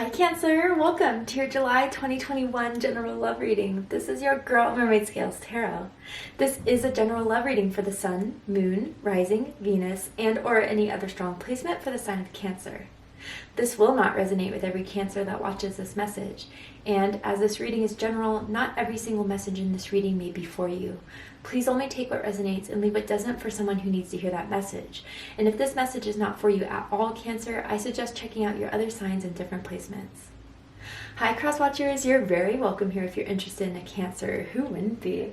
Hi Cancer, welcome to your July 2021 general love reading. This is your girl Mermaid Scales Tarot. This is a general love reading for the Sun, Moon, Rising, Venus, and or any other strong placement for the sign of Cancer. This will not resonate with every Cancer that watches this message, and as this reading is general, not every single message in this reading may be for you. Please only take what resonates and leave what doesn't for someone who needs to hear that message. And if this message is not for you at all, Cancer, I suggest checking out your other signs and different placements. Hi cross watchers, you're very welcome here if you're interested in a Cancer. Who wouldn't be?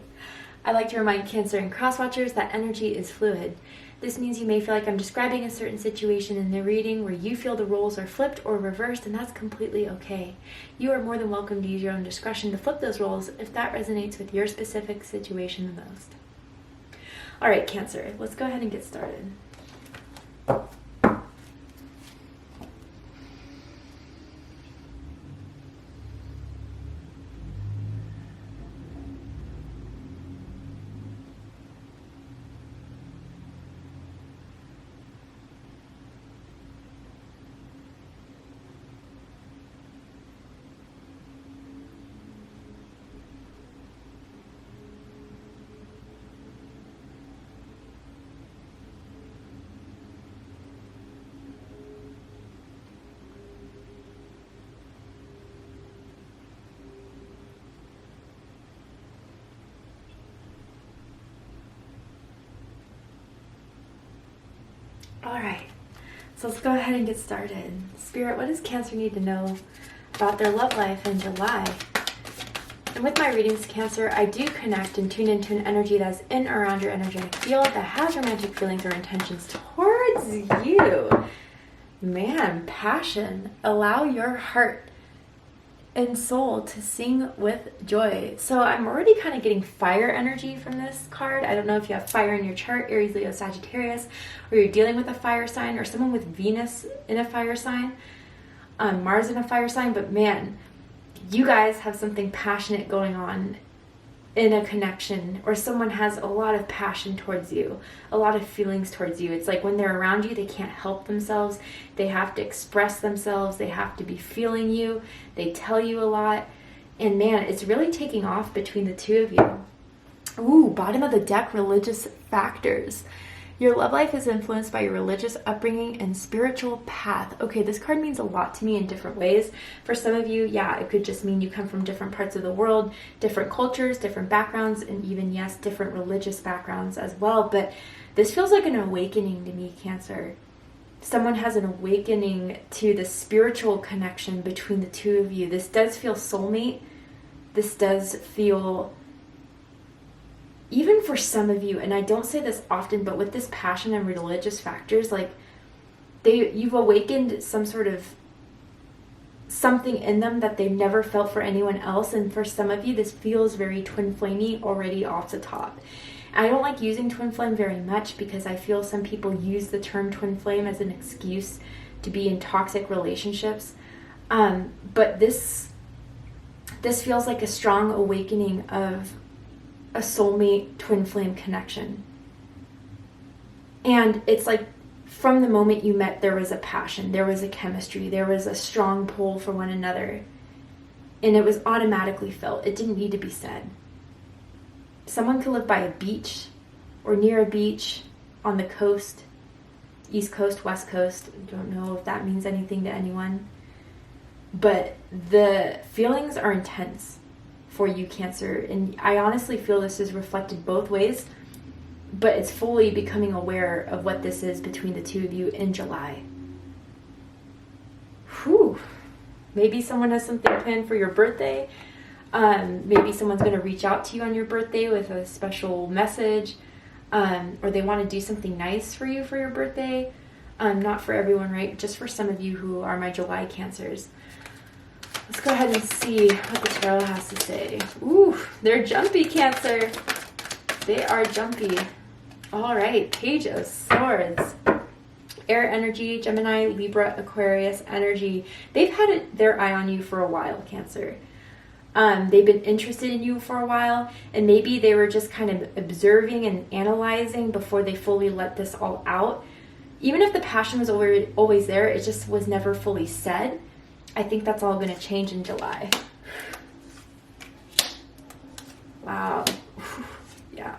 I like to remind Cancer and cross watchers that energy is fluid. This means you may feel like I'm describing a certain situation in the reading where you feel the roles are flipped or reversed, and that's completely okay. You are more than welcome to use your own discretion to flip those roles if that resonates with your specific situation the most. All right, Cancer, let's go ahead and get started. All right, so let's go ahead and get started. Spirit, what does Cancer need to know about their love life in July? And with my readings, Cancer, I do connect and tune into an energy that's in or around your energetic field that has romantic feelings or intentions towards you. Man, passion. Allow your heart and soul to sing with joy. So I'm already kind of getting fire energy from this card. I don't know if you have fire in your chart, Aries, Leo, Sagittarius, or you're dealing with a fire sign or someone with Venus in a fire sign, Mars in a fire sign, but man, you guys have something passionate going on in a connection, or someone has a lot of passion towards you, a lot of feelings towards you. It's like when they're around you, they can't help themselves. They have to express themselves. They have to be feeling you. They tell you a lot. And man, it's really taking off between the two of you. Ooh, bottom of the deck, religious factors. Your love life is influenced by your religious upbringing and spiritual path. Okay, this card means a lot to me in different ways. For some of you, yeah, it could just mean you come from different parts of the world, different cultures, different backgrounds, and even, yes, different religious backgrounds as well. But this feels like an awakening to me, Cancer. Someone has an awakening to the spiritual connection between the two of you. This does feel soulmate. This does feel, even for some of you, and I don't say this often, but with this passion and religious factors, like you've awakened some sort of something in them that they've never felt for anyone else. And for some of you, this feels very twin flamey already off the top. I don't like using twin flame very much because I feel some people use the term twin flame as an excuse to be in toxic relationships. But this feels like a strong awakening of a soulmate twin flame connection. And it's like from the moment you met, there was a passion, there was a chemistry, there was a strong pull for one another. And it was automatically felt. It didn't need to be said. Someone could live by a beach or near a beach on the coast, East Coast, West Coast. I don't know if that means anything to anyone. But the feelings are intense for you, Cancer, and I honestly feel this is reflected both ways, but it's fully becoming aware of what this is between the two of you in July. Whew. Maybe someone has something planned for your birthday. Maybe someone's going to reach out to you on your birthday with a special message, or they want to do something nice for you for your birthday. Not for everyone, right? Just for some of you who are my July Cancers. Let's go ahead and see what the tarot has to say. Ooh, they're jumpy, Cancer. They are jumpy. All right, Page of Swords. Air energy, Gemini, Libra, Aquarius energy. They've had their eye on you for a while, Cancer. They've been interested in you for a while, and maybe they were just kind of observing and analyzing before they fully let this all out. Even if the passion was always there, it just was never fully said. I think that's all going to change in July. Wow. Yeah.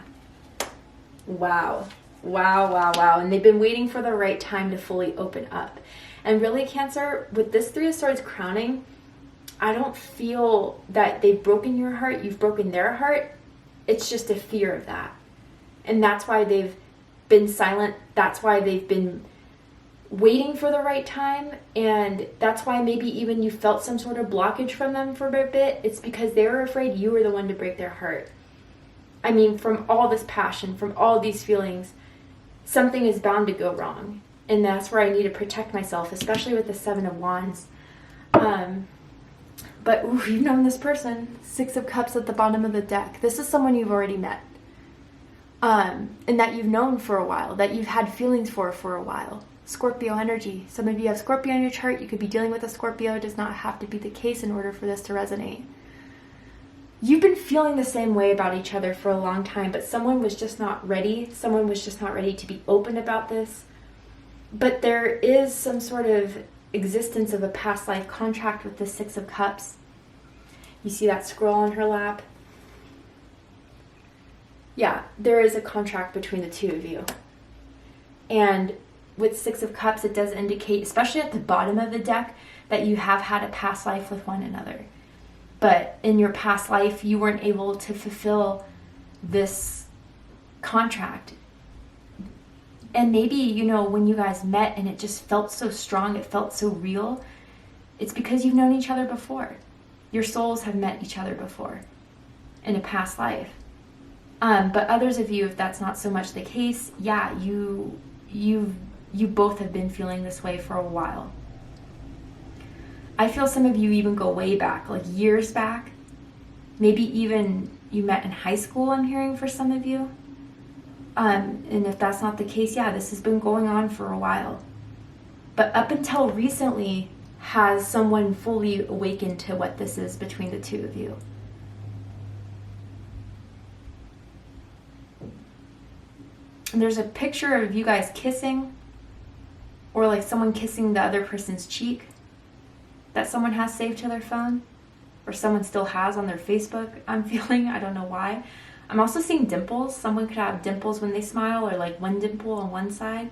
Wow. Wow, wow, wow. And they've been waiting for the right time to fully open up. And really, Cancer, with this Three of Swords crowning, I don't feel that they've broken your heart, you've broken their heart. It's just a fear of that. And that's why they've been silent. That's why they've been waiting for the right time. And that's why maybe even you felt some sort of blockage from them for a bit. It's because they were afraid you were the one to break their heart. I mean, from all this passion, from all these feelings, something is bound to go wrong. And that's where I need to protect myself, especially with the Seven of Wands. But ooh, you've known this person. Six of Cups at the bottom of the deck. This is someone you've already met. And that you've known for a while, that you've had feelings for a while. Scorpio energy. Some of you have Scorpio on your chart. You could be dealing with a Scorpio. It does not have to be the case in order for this to resonate. You've been feeling the same way about each other for a long time, but someone was just not ready. Someone was just not ready to be open about this. But there is some sort of existence of a past life contract with the Six of Cups. You see that scroll on her lap? Yeah, there is a contract between the two of you. And with Six of Cups, it does indicate, especially at the bottom of the deck, that you have had a past life with one another. But in your past life, you weren't able to fulfill this contract. And maybe, you know, when you guys met and it just felt so strong, it felt so real, it's because you've known each other before. Your souls have met each other before in a past life. But others of you, if that's not so much the case, yeah, you both have been feeling this way for a while. I feel some of you even go way back, like years back. Maybe even you met in high school, I'm hearing for some of you. And if that's not the case, yeah, this has been going on for a while. But up until recently, has someone fully awakened to what this is between the two of you? And there's a picture of you guys kissing, or like someone kissing the other person's cheek that someone has saved to their phone, or someone still has on their Facebook, I'm feeling. I don't know why. I'm also seeing dimples. Someone could have dimples when they smile, or like one dimple on one side.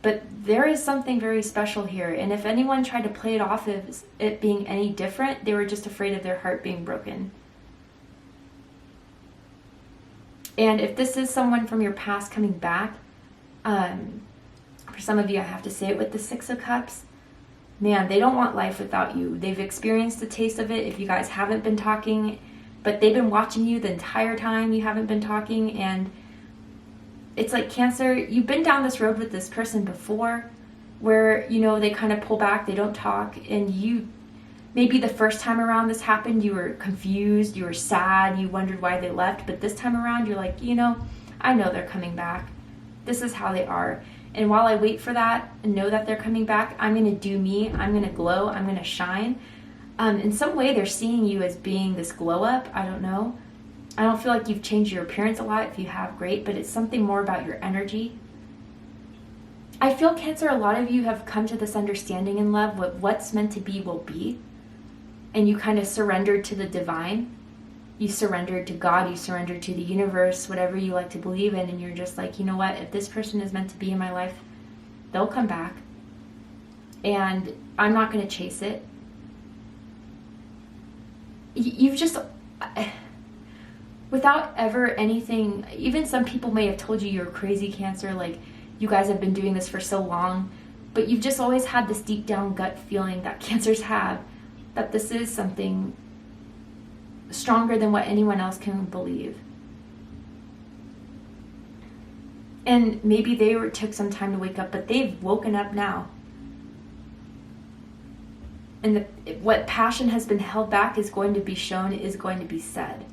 But there is something very special here. And if anyone tried to play it off as it being any different, they were just afraid of their heart being broken. And if this is someone from your past coming back, for some of you, I have to say it with the Six of Cups, man, they don't want life without you. They've experienced a taste of it if you guys haven't been talking, but they've been watching you the entire time you haven't been talking. And it's like, Cancer, you've been down this road with this person before where, you know, they kind of pull back, they don't talk, and you, maybe the first time around this happened, you were confused, you were sad, you wondered why they left, but this time around, you're like, you know, I know they're coming back. This is how they are. And while I wait for that and know that they're coming back, I'm going to do me. I'm going to glow. I'm going to shine. In some way, they're seeing you as being this glow up. I don't know. I don't feel like you've changed your appearance a lot. If you have, great. But it's something more about your energy. I feel, Cancer, a lot of you have come to this understanding in love. What's meant to be will be. And you kind of surrendered to the divine. You surrendered to God, you surrendered to the universe, whatever you like to believe in, and you're just like, you know what, if this person is meant to be in my life, they'll come back. And I'm not going to chase it. You've just, without ever anything, even some people may have told you you're crazy, Cancer, like you guys have been doing this for so long, but you've just always had this deep down gut feeling that Cancers have, that this is something stronger than what anyone else can believe. And maybe they took some time to wake up, but they've woken up now. And what passion has been held back is going to be shown, is going to be said.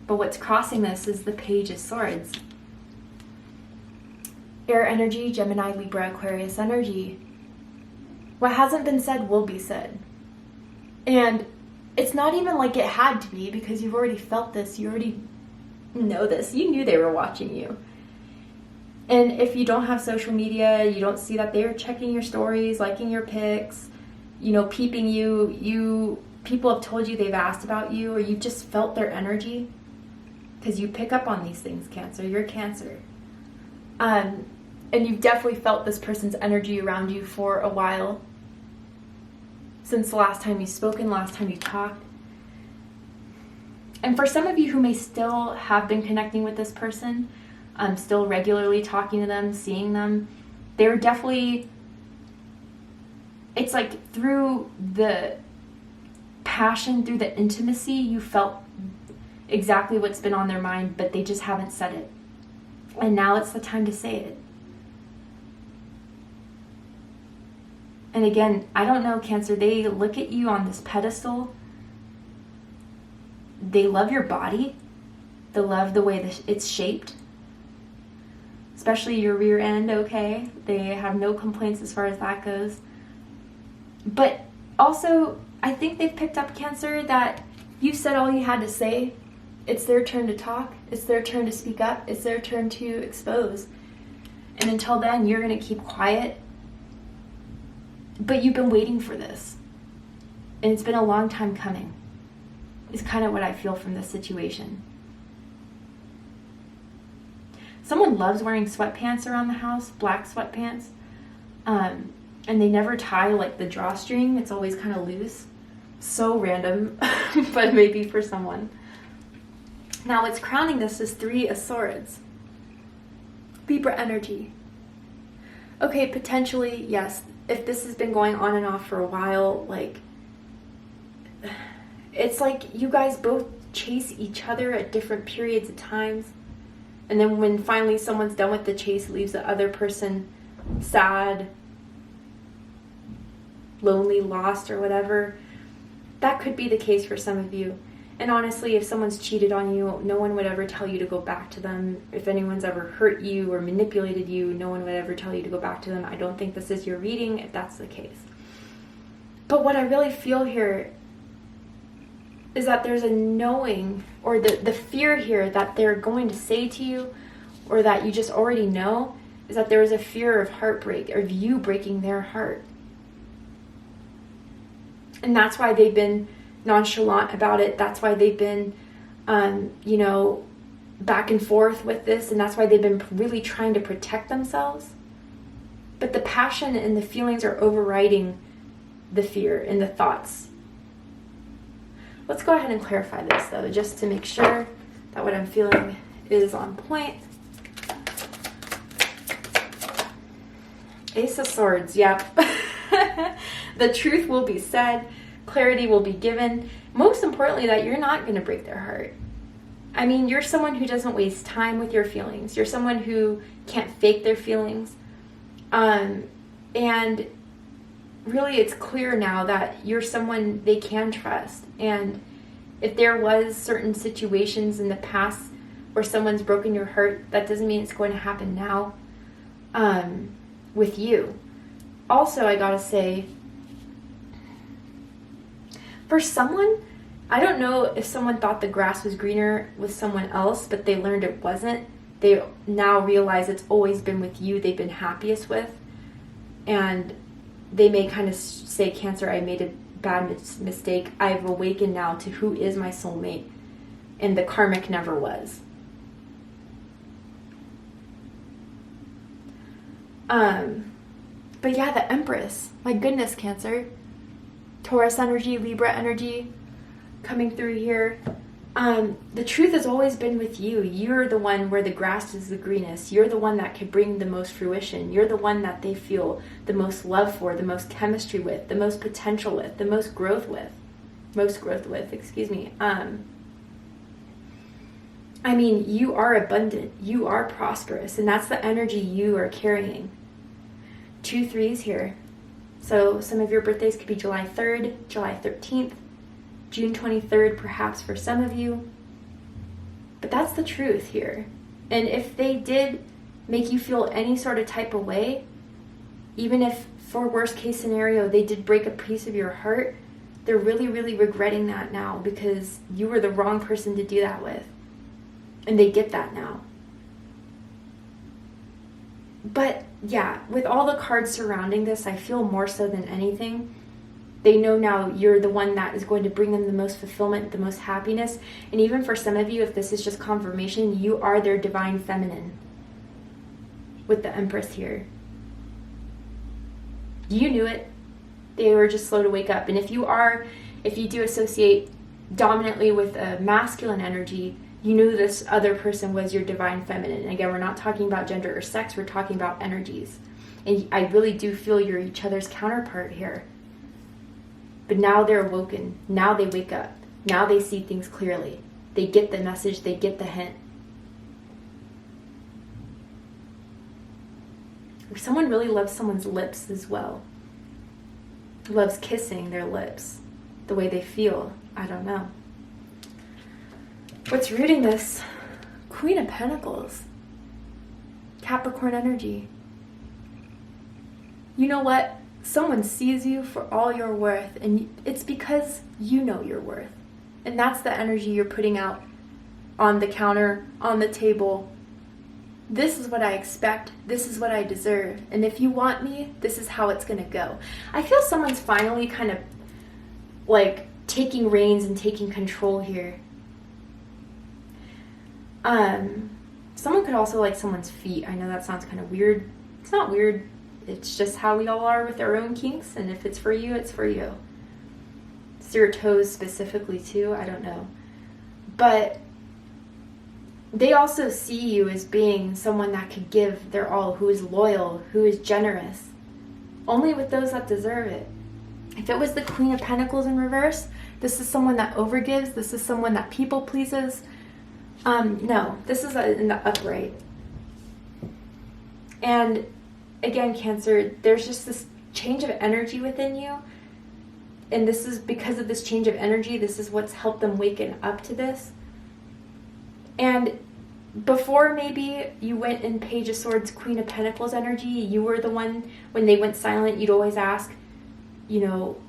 But what's crossing this is the Page of Swords. Air energy, Gemini, Libra, Aquarius energy. What hasn't been said will be said. And it's not even like it had to be, because you've already felt this. You already know this. You knew they were watching you. And if you don't have social media, you don't see that they're checking your stories, liking your pics, you know, peeping you, people have told you they've asked about you, or you just felt their energy, because you pick up on these things, Cancer. You're Cancer. And you've definitely felt this person's energy around you for a while, since the last time you've spoken, last time you talked. And for some of you who may still have been connecting with this person, still regularly talking to them, seeing them, they're definitely, it's like through the passion, through the intimacy, you felt exactly what's been on their mind, but they just haven't said it. And now it's the time to say it. And again, I don't know, Cancer, they look at you on this pedestal. They love your body. They love the way that it's shaped. Especially your rear end, okay? They have no complaints as far as that goes. But also, I think they've picked up, Cancer, that you said all you had to say. It's their turn to talk. It's their turn to speak up. It's their turn to expose. And until then, you're going to keep quiet. But you've been waiting for this. And it's been a long time coming. Is kind of what I feel from this situation. Someone loves wearing sweatpants around the house, black sweatpants. And they never tie like the drawstring. It's always kind of loose. So random, but maybe for someone. Now what's crowning this is 3 of Swords. Libra energy. Okay, potentially, yes. If this has been going on and off for a while, like, it's like you guys both chase each other at different periods of times. And then when finally someone's done with the chase, it leaves the other person sad, lonely, lost, or whatever. That could be the case for some of you. And honestly, if someone's cheated on you, no one would ever tell you to go back to them. If anyone's ever hurt you or manipulated you, no one would ever tell you to go back to them. I don't think this is your reading if that's the case. But what I really feel here is that there's a knowing, or the fear here that they're going to say to you, or that you just already know, is that there is a fear of heartbreak, or of you breaking their heart. And that's why they've been nonchalant about it. That's why they've been, back and forth with this. And that's why they've been really trying to protect themselves. But the passion and the feelings are overriding the fear and the thoughts. Let's go ahead and clarify this, though, just to make sure that what I'm feeling is on point. Ace of Swords, yep. The truth will be said. Clarity will be given. Most importantly, that you're not going to break their heart. I mean, you're someone who doesn't waste time with your feelings. You're someone who can't fake their feelings. And really, it's clear now that you're someone they can trust. And if there was certain situations in the past where someone's broken your heart, that doesn't mean it's going to happen now with you. Also, I gotta say, for someone, I don't know if someone thought the grass was greener with someone else, but they learned it wasn't. They now realize it's always been with you they've been happiest with. And they may kind of say, Cancer, I made a bad mistake. I've awakened now to who is my soulmate. And the karmic never was. But yeah, the Empress. My goodness, Cancer. Taurus energy, Libra energy coming through here. The truth has always been with you. You're the one where the grass is the greenest. You're the one that could bring the most fruition. You're the one that they feel the most love for, the most chemistry with, the most potential with, the most growth with. I mean, you are abundant. You are prosperous. And that's the energy you are carrying. 2 3s here. So some of your birthdays could be July 3rd, July 13th, June 23rd, perhaps for some of you. But that's the truth here. And if they did make you feel any sort of type of way, even if for worst case scenario they did break a piece of your heart, they're really, really regretting that now because you were the wrong person to do that with. And they get that now. But yeah, with all the cards surrounding this, I feel more so than anything, they know now you're the one that is going to bring them the most fulfillment, the most happiness. And even for some of you, if this is just confirmation, you are their divine feminine with the Empress here. You knew it. They were just slow to wake up. And if you do associate dominantly with a masculine energy, you knew this other person was your divine feminine. And again, we're not talking about gender or sex, we're talking about energies. And I really do feel you're each other's counterpart here. But now they're awoken. Now they wake up. Now they see things clearly. They get the message. They get the hint. Or someone really loves someone's lips as well. Loves kissing their lips. The way they feel. I don't know. What's rooting this? Queen of Pentacles. Capricorn energy. You know what? Someone sees you for all your worth, and it's because you know your worth. And that's the energy you're putting out on the counter, on the table. This is what I expect. This is what I deserve. And if you want me, this is how it's going to go. I feel someone's finally kind of like taking reins and taking control here. Someone could also like someone's feet. I know that sounds kind of weird. It's not weird. It's just how we all are with our own kinks, and if it's for you, it's for you. It's your toes specifically too, I don't know. But they also see you as being someone that could give their all, who is loyal, who is generous. Only with those that deserve it. If it was the Queen of Pentacles in reverse, this is someone that overgives, this is someone that people pleases. No, this is in the upright. And again, Cancer, there's just this change of energy within you. And this is because of this change of energy, this is what's helped them waken up to this. And before maybe you went in Page of Swords, Queen of Pentacles energy, you were the one, when they went silent, you'd always ask, you know,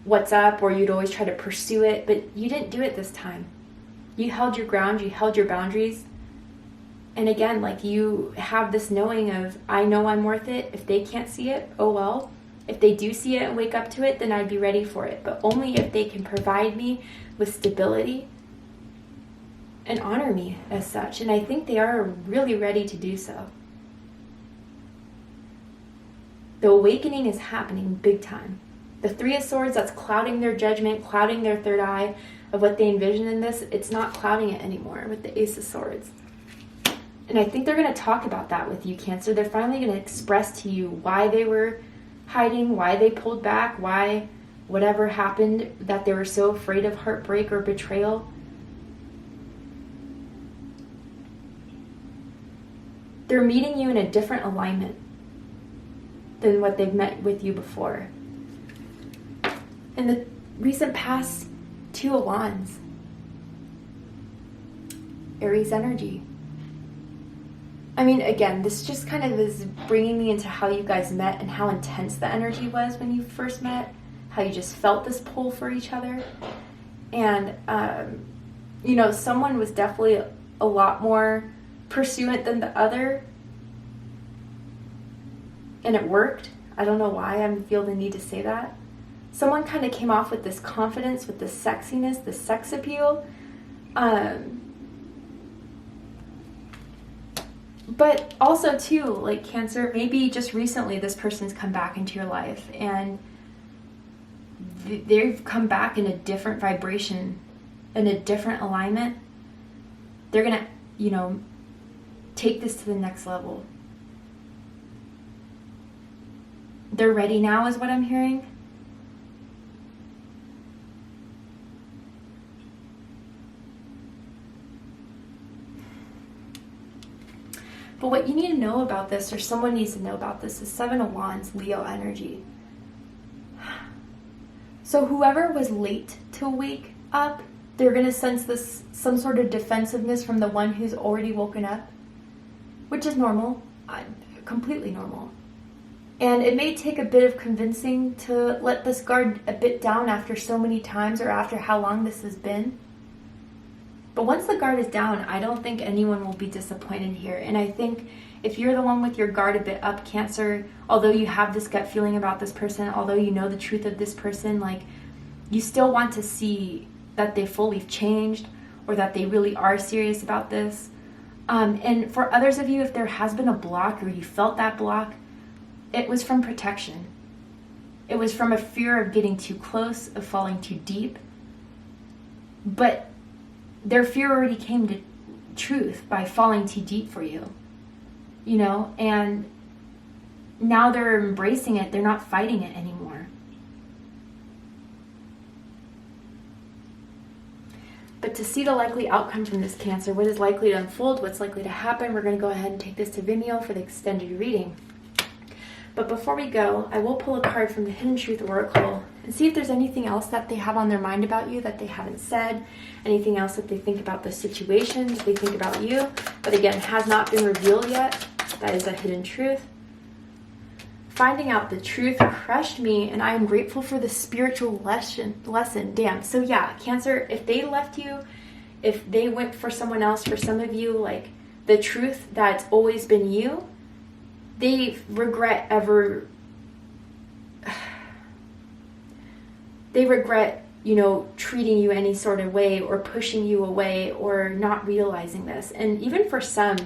what's up, or you'd always try to pursue it, but you didn't do it this time. You held your ground, you held your boundaries. And again, like you have this knowing of, I know I'm worth it. If they can't see it, oh well. If they do see it and wake up to it, then I'd be ready for it. But only if they can provide me with stability and honor me as such. And I think they are really ready to do so. The awakening is happening big time. The Three of Swords, that's clouding their judgment, clouding their third eye of what they envision in this. It's not clouding it anymore with the Ace of Swords. And I think they're going to talk about that with you, Cancer. They're finally going to express to you why they were hiding, why they pulled back, why whatever happened, that they were so afraid of heartbreak or betrayal. They're meeting you in a different alignment than what they've met with you before. In the recent past, Two of Wands. Aries energy. I mean, again, this just kind of is bringing me into how you guys met and how intense the energy was when you first met. How you just felt this pull for each other. And, you know, someone was definitely a lot more pursuant than the other. And it worked. I don't know why I feel the need to say that. Someone kind of came off with this confidence, with this sexiness, this sex appeal. But also too, like Cancer, maybe just recently this person's come back into your life and they've come back in a different vibration, in a different alignment. They're gonna, you know, take this to the next level. They're ready now is what I'm hearing. But what you need to know about this, or someone needs to know about this, is Seven of Wands, Leo energy. So whoever was late to wake up, they're going to sense this, some sort of defensiveness from the one who's already woken up, which is normal, completely normal. And it may take a bit of convincing to let this guard a bit down after so many times, or after how long this has been. But once the guard is down, I don't think anyone will be disappointed here. And I think If you're the one with your guard a bit up, Cancer, although you have this gut feeling about this person, although you know the truth of this person, like, you still want to see that they fully changed or that they really are serious about this. And for others of you, if there has been a block or you felt that block, it was from protection. It was from a fear of getting too close, of falling too deep. But their fear already came to truth by falling too deep for you, you know, and now they're embracing it. They're not fighting it anymore. But to see the likely outcome from this, Cancer, what is likely to unfold, what's likely to happen, we're going to go ahead and take this to Vimeo for the extended reading. But before we go, I will pull a card from the Hidden Truth Oracle and see if there's anything else that they have on their mind about you that they haven't said, anything else that they think about the situation, that they think about you, but again, has not been revealed yet. That is a hidden truth. Finding out the truth crushed me, and I am grateful for the spiritual lesson. Damn. So yeah, Cancer, if they left you, if they went for someone else, for some of you, like, the truth that's always been you, they regret ever... They regret, you know, treating you any sort of way or pushing you away or not realizing this. And even for some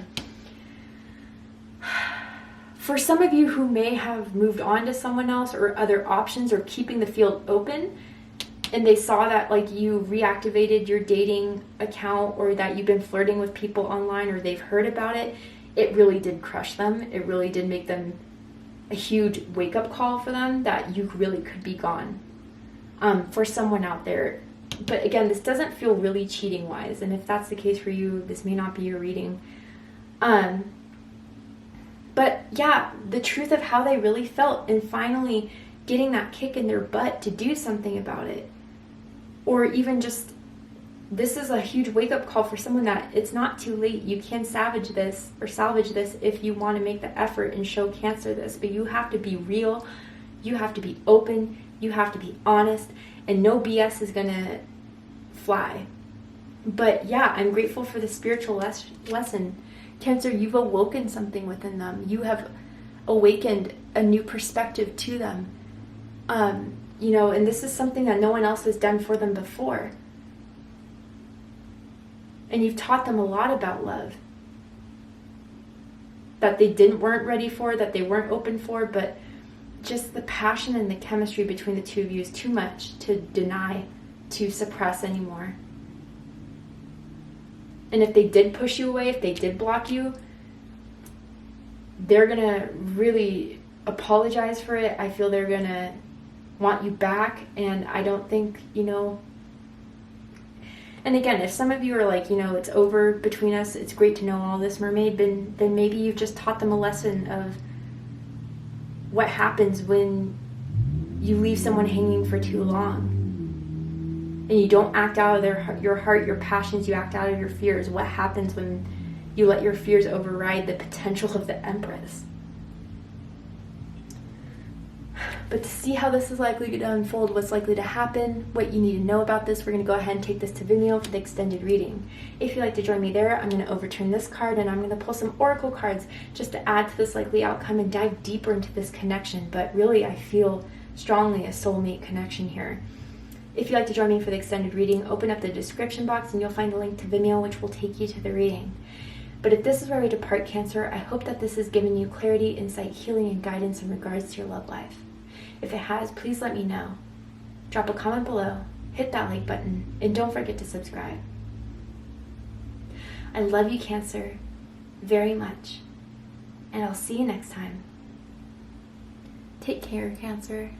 of you who may have moved on to someone else or other options or keeping the field open, and they saw that, like, you reactivated your dating account or that you've been flirting with people online or they've heard about it, it really did crush them. It really did make them a huge wake-up call for them that you really could be gone. For someone out there. But again, this doesn't feel really cheating wise, and if that's the case for you, this may not be your reading. But yeah, the truth of how they really felt and finally getting that kick in their butt to do something about it. Or even just, this is a huge wake-up call for someone that it's not too late. You can salvage this if you want to make the effort and show Cancer this, but you have to be real, you have to be open, you have to be honest, and no BS is gonna fly. But yeah, I'm grateful for the spiritual lesson. Cancer, you've awoken something within them. You have awakened a new perspective to them. You know, and this is something that no one else has done for them before. And you've taught them a lot about love. That they weren't ready for, that they weren't open for, but just the passion and the chemistry between the two of you is too much to deny, to suppress anymore. And if they did push you away, if they did block you, they're gonna really apologize for it. I feel they're gonna want you back, and I don't think, you know... And again, if some of you are like, you know, it's over between us, it's great to know all this, Mermaid, then maybe you've just taught them a lesson of what happens when you leave someone hanging for too long. And you don't act out of your heart, your passions, you act out of your fears. What happens when you let your fears override the potential of the Empress? But to see how this is likely to unfold, what's likely to happen, what you need to know about this, we're going to go ahead and take this to Vimeo for the extended reading. If you'd like to join me there, I'm going to overturn this card and I'm going to pull some oracle cards just to add to this likely outcome and dive deeper into this connection. But really, I feel strongly a soulmate connection here. If you'd like to join me for the extended reading, open up the description box and you'll find a link to Vimeo, which will take you to the reading. But if this is where we depart, Cancer, I hope that this has given you clarity, insight, healing, and guidance in regards to your love life. If it has, please let me know. Drop a comment below, hit that like button, and don't forget to subscribe. I love you, Cancer, very much, and I'll see you next time. Take care, Cancer.